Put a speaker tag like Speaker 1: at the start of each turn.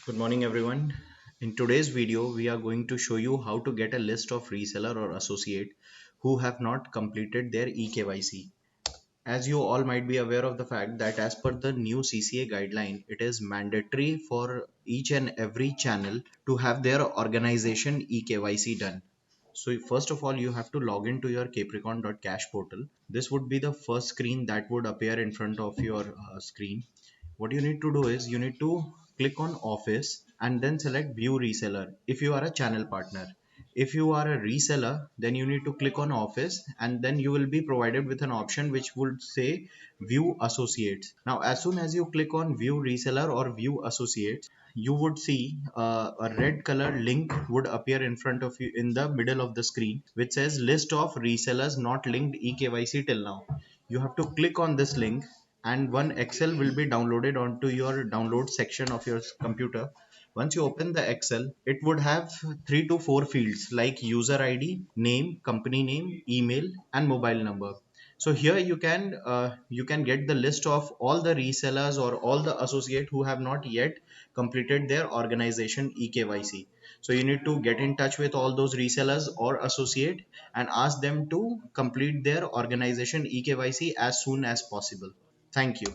Speaker 1: Good morning everyone. In today's video, we are going to show you how to get a list of reseller or associate who have not completed their EKYC. As you all might be aware of the fact that as per the new CCA guideline, it is mandatory for each and every channel to have their organization EKYC done. So first of all, you have to log into your Capricorn.Cash portal. This would be the first screen that would appear in front of your screen. What you need to do is you need to click on office and then select view reseller if you are a channel partner. If you are a reseller, then you need to click on office and then you will be provided with an option which would say view associates. Now as soon as you click on view reseller or view associates, you would see a red color link would appear in front of you in the middle of the screen which says list of resellers not linked EKYC till now. You have to click on this link and one Excel will be downloaded onto your download section of your computer. Once you open the Excel, it would have 3 to 4 fields like user ID, name, company name, email, and mobile number. So here you can get the list of all the resellers or all the associate who have not yet completed their organization EKYC. So you need to get in touch with all those resellers or associate and ask them to complete their organization EKYC as soon as possible. Thank you.